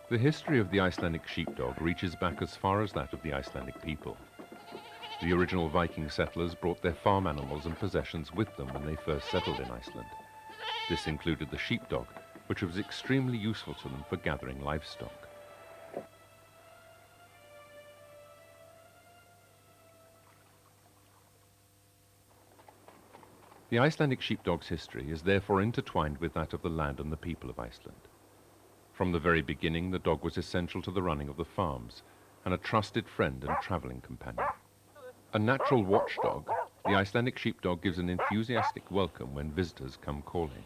The history of the Icelandic sheepdog reaches back as far as that of the Icelandic people. The original Viking settlers brought their farm animals and possessions with them when they first settled in Iceland. This included the sheepdog, which was extremely useful to them for gathering livestock. The Icelandic sheepdog's history is therefore intertwined with that of the land and the people of Iceland. From the very beginning, the dog was essential to the running of the farms and a trusted friend and traveling companion. A natural watchdog, the Icelandic sheepdog gives an enthusiastic welcome when visitors come calling.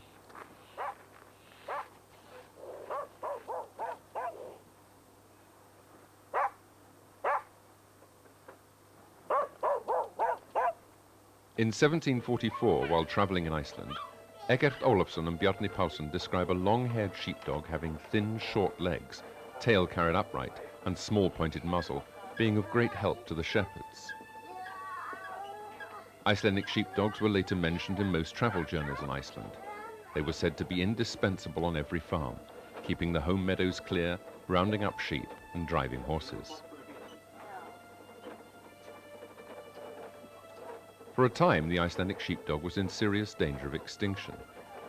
In 1744, while traveling in Iceland, Eggert Ólafsson and Bjarni Pálsson describe a long-haired sheepdog having thin, short legs, tail carried upright, and small pointed muzzle, being of great help to the shepherds. Icelandic sheepdogs were later mentioned in most travel journals in Iceland. They were said to be indispensable on every farm, keeping the home meadows clear, rounding up sheep, and driving horses. For a time, the Icelandic sheepdog was in serious danger of extinction,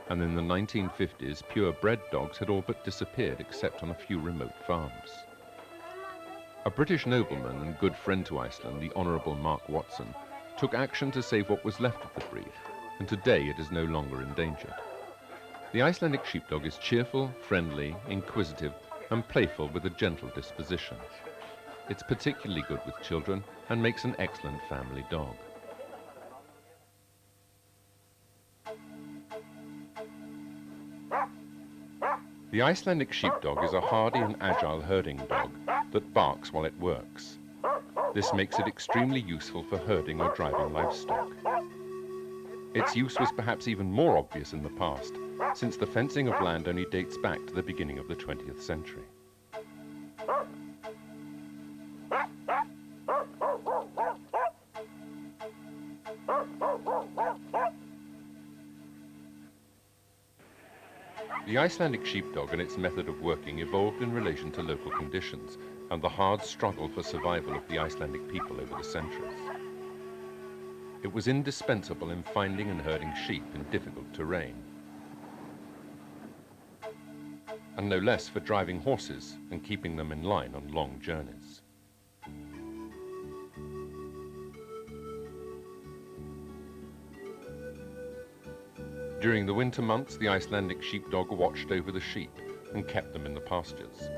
and in the 1950s, pure-bred dogs had all but disappeared except on a few remote farms. A British nobleman and good friend to Iceland, the Honourable Mark Watson, took action to save what was left of the breed, and today it is no longer endangered. The Icelandic sheepdog is cheerful, friendly, inquisitive, and playful with a gentle disposition. It's particularly good with children and makes an excellent family dog. The Icelandic sheepdog is a hardy and agile herding dog that barks while it works. This makes it extremely useful for herding or driving livestock. Its use was perhaps even more obvious in the past, since the fencing of land only dates back to the beginning of the 20th century. The Icelandic sheepdog and its method of working evolved in relation to local conditions and the hard struggle for survival of the Icelandic people over the centuries. It was indispensable in finding and herding sheep in difficult terrain, and no less for driving horses and keeping them in line on long journeys. During the winter months, the Icelandic sheepdog watched over the sheep and kept them in the pastures.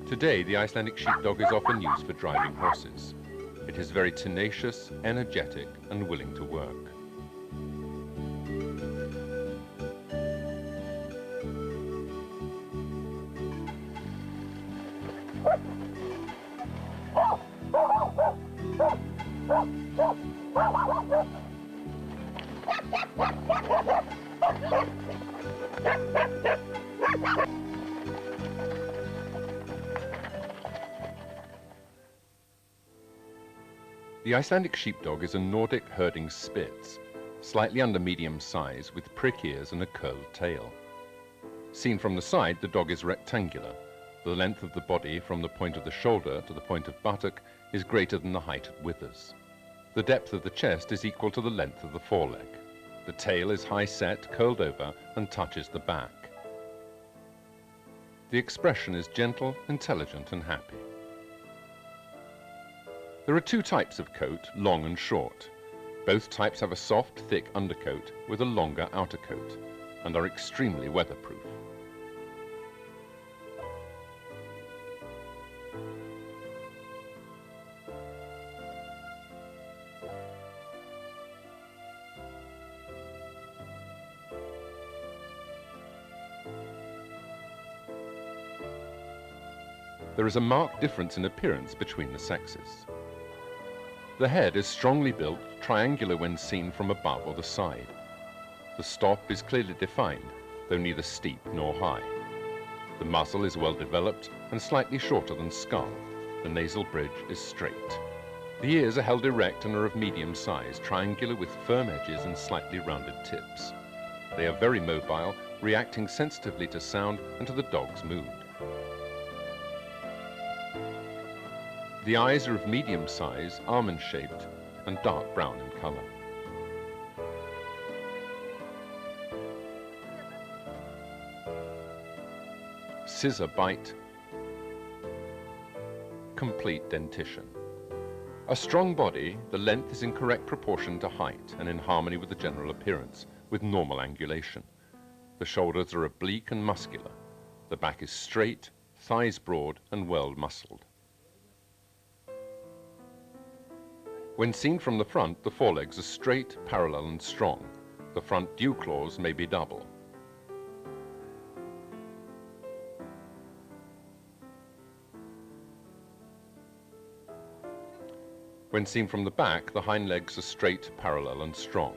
Today, the Icelandic sheepdog is often used for driving horses. It is very tenacious, energetic, and willing to work. The Icelandic Sheepdog is a Nordic herding Spitz, slightly under medium size with prick ears and a curled tail. Seen from the side, the dog is rectangular. The length of the body from the point of the shoulder to the point of buttock is greater than the height at withers. The depth of the chest is equal to the length of the foreleg. The tail is high set, curled over, and touches the back. The expression is gentle, intelligent, and happy. There are two types of coat, long and short. Both types have a soft, thick undercoat with a longer outer coat and are extremely weatherproof. There is a marked difference in appearance between the sexes. The head is strongly built, triangular when seen from above or the side. The stop is clearly defined, though neither steep nor high. The muzzle is well developed and slightly shorter than skull. The nasal bridge is straight. The ears are held erect and are of medium size, triangular with firm edges and slightly rounded tips. They are very mobile, reacting sensitively to sound and to the dog's mood. The eyes are of medium size, almond-shaped, and dark brown in color. Scissor bite. Complete dentition. A strong body, the length is in correct proportion to height and in harmony with the general appearance, with normal angulation. The shoulders are oblique and muscular. The back is straight, thighs broad, and well muscled. When seen from the front, the forelegs are straight, parallel, and strong. The front dew claws may be double. When seen from the back, the hind legs are straight, parallel, and strong.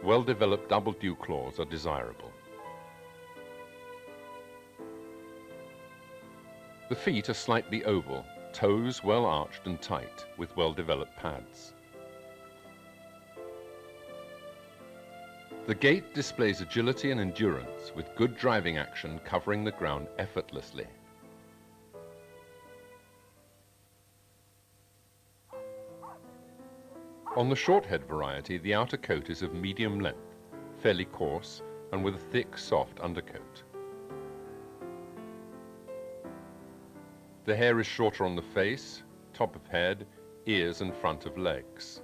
Well-developed double dew claws are desirable. The feet are slightly oval, toes well arched and tight, with well-developed pads. The gait displays agility and endurance, with good driving action covering the ground effortlessly. On the short-head variety, the outer coat is of medium length, fairly coarse, and with a thick, soft undercoat. The hair is shorter on the face, top of head, ears, and front of legs.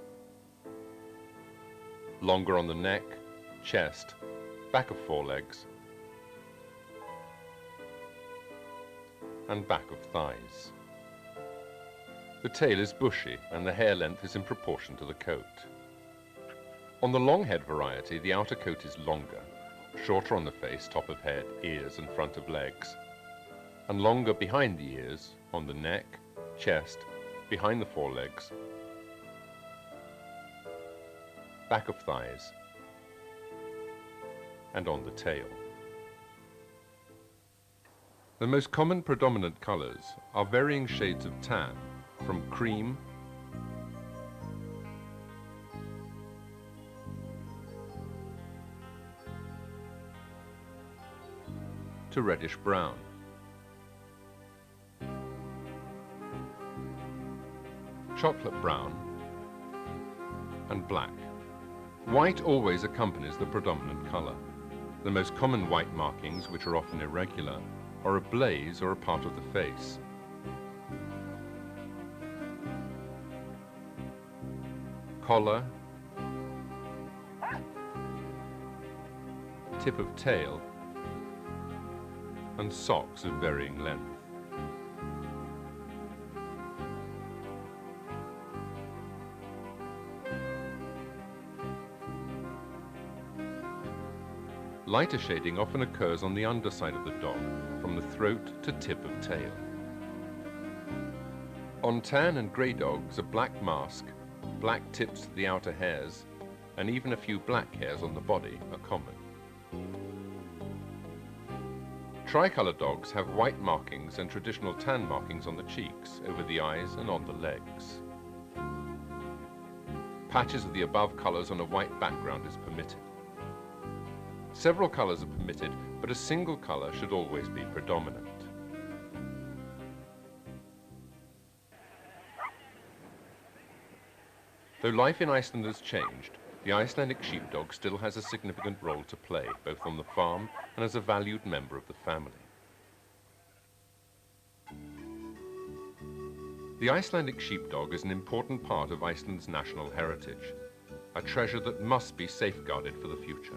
Longer on the neck, chest, back of forelegs, and back of thighs. The tail is bushy, and the hair length is in proportion to the coat. On the long head variety, the outer coat is longer, shorter on the face, top of head, ears, and front of legs, and longer behind the ears, on the neck, chest, behind the forelegs, back of thighs, and on the tail. The most common predominant colors are varying shades of tan, from cream to reddish brown. Chocolate brown, and black. White always accompanies the predominant color. The most common white markings, which are often irregular, are a blaze or a part of the face. Collar, tip of tail, and socks of varying length. Lighter shading often occurs on the underside of the dog, from the throat to tip of tail. On tan and grey dogs, a black mask, black tips to the outer hairs, and even a few black hairs on the body are common. Tricolour dogs have white markings and traditional tan markings on the cheeks, over the eyes, and on the legs. Patches of the above colours on a white background is permitted. Several colours are permitted, but a single colour should always be predominant. Though life in Iceland has changed, the Icelandic sheepdog still has a significant role to play, both on the farm and as a valued member of the family. The Icelandic sheepdog is an important part of Iceland's national heritage, a treasure that must be safeguarded for the future.